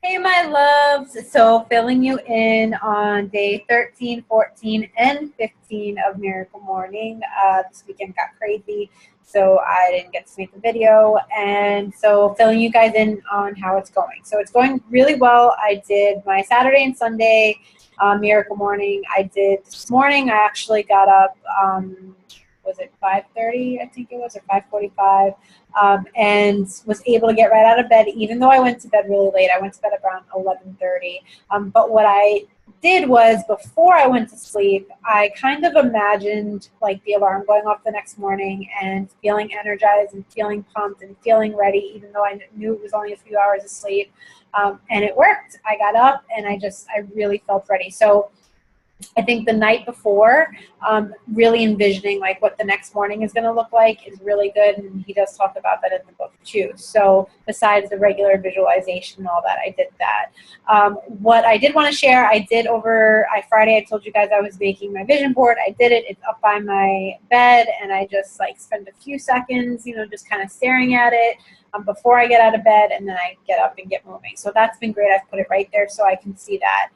Hey, my loves. So, filling you in on day 13, 14, and 15 of Miracle Morning. This weekend got crazy, so I didn't get to make the video. And so, filling you guys in on how it's going. So, it's going really well. I did my Saturday and Sunday Miracle Morning. I did this morning. I actually got up, was it 5:30? I think it was, or 5:45. And was able to get right out of bed, even though I went to bed really late. I went to bed around 11:30. But what I did was, before I went to sleep, I kind of imagined like the alarm going off the next morning and feeling energized and feeling pumped and feeling ready, even though I knew it was only a few hours of sleep. And it worked. I got up and I really felt ready. So I think the night before, really envisioning like what the next morning is going to look like is really good, and he does talk about that in the book too. So besides the regular visualization and all that, I did that. What I did want to share, I did over Friday. I told you guys I was making my vision board. I did it. It's up by my bed, and I just like spend a few seconds, just kind of staring at it. Before I get out of bed, and then I get up and get moving. So that's been great. I've put it right there so I can see that.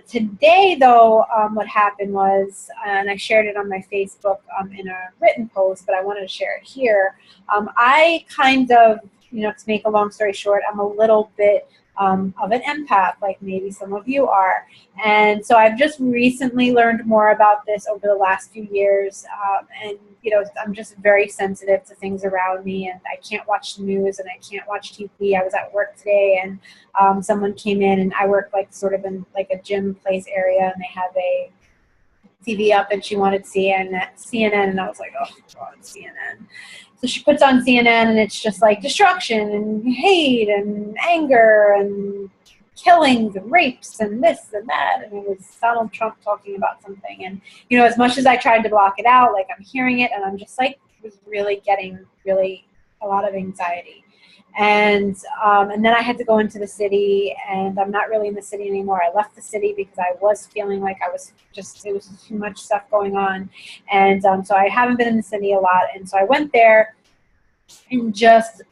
Today, though, what happened was, and I shared it on my Facebook in a written post, but I wanted to share it here. I kind of, to make a long story short, I'm a little bit of an empath, like maybe some of you are. And so I've just recently learned more about this over the last few years. And, I'm just very sensitive to things around me, and I can't watch the news and I can't watch TV. I was at work today, and someone came in, and I work like sort of in like a gym place area, and they have a TV up, and she wanted CNN, and I was like, oh God, CNN. So she puts on CNN, and it's just like destruction and hate and anger and killings and rapes and this and that, and it was Donald Trump talking about something. And as much as I tried to block it out, like I'm hearing it, and I'm just like was really getting a lot of anxiety. And then I had to go into the city, and I'm not really in the city anymore. I left the city because I was feeling like it was too much stuff going on. And so I haven't been in the city a lot. And so I went there and just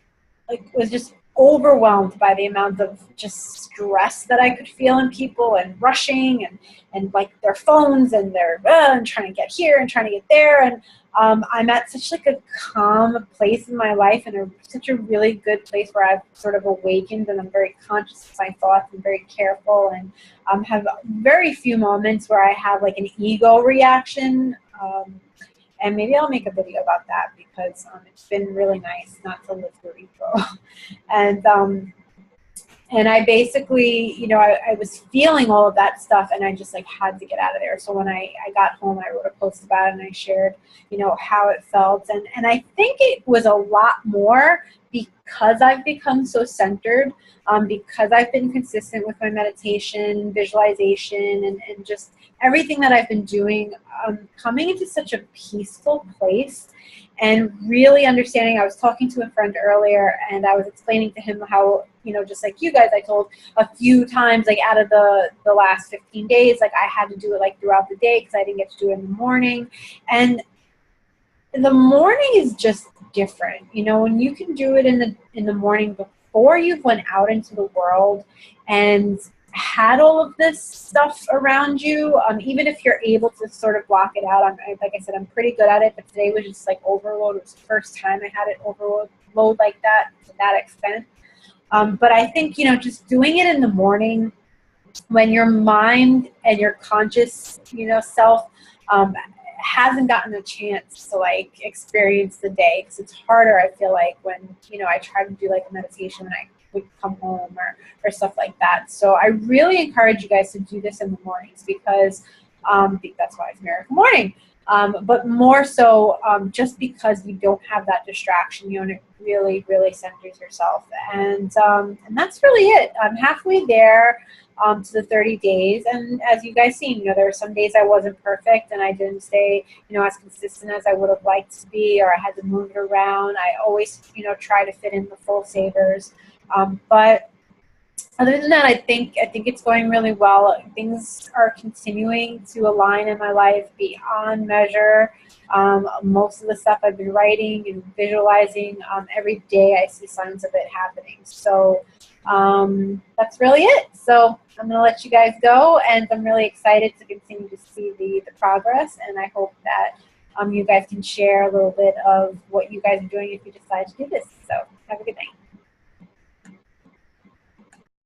was just overwhelmed by the amount of just stress that I could feel in people, and rushing, and like their phones, and they're and trying to get here and trying to get there. And I'm at such like a calm place in my life, and such a really good place where I've sort of awakened, and I'm very conscious of my thoughts and very careful, and have very few moments where I have like an ego reaction. And maybe I'll make a video about that, because it's been really nice not to live through ego. And I basically, I was feeling all of that stuff, and I just like had to get out of there. So when I got home, I wrote a post about it, and I shared, how it felt. And I think it was a lot more because I've become so centered, because I've been consistent with my meditation, visualization, and just everything that I've been doing, coming into such a peaceful place, and really understanding. I was talking to a friend earlier, and I was explaining to him how, just like you guys, I told a few times, like out of the last 15 days, like I had to do it like throughout the day because I didn't get to do it in the morning. And the morning is just different, when you can do it in the morning before you've went out into the world and had all of this stuff around you. Even if you're able to sort of block it out, like I said, I'm pretty good at it, but today was just like overload. It was the first time I had it overload like that to that extent. But I think, just doing it in the morning when your mind and your conscious, self hasn't gotten a chance to like experience the day, because it's harder, I feel like, when, I try to do like a meditation when I would come home or stuff like that. So I really encourage you guys to do this in the mornings, because that's why it's Miracle Morning. But more so just because you don't have that distraction, and it really, really centers yourself. And that's really it. I'm halfway there to the 30 days. And as you guys seen, there were some days I wasn't perfect, and I didn't stay, as consistent as I would have liked to be, or I had to move it around. I always, try to fit in the full savers. But other than that, I think it's going really well. Things are continuing to align in my life beyond measure. Most of the stuff I've been writing and visualizing, every day I see signs of it happening. So that's really it. So I'm going to let you guys go, and I'm really excited to continue to see the progress, and I hope that you guys can share a little bit of what you guys are doing if you decide to do this. So have a good night.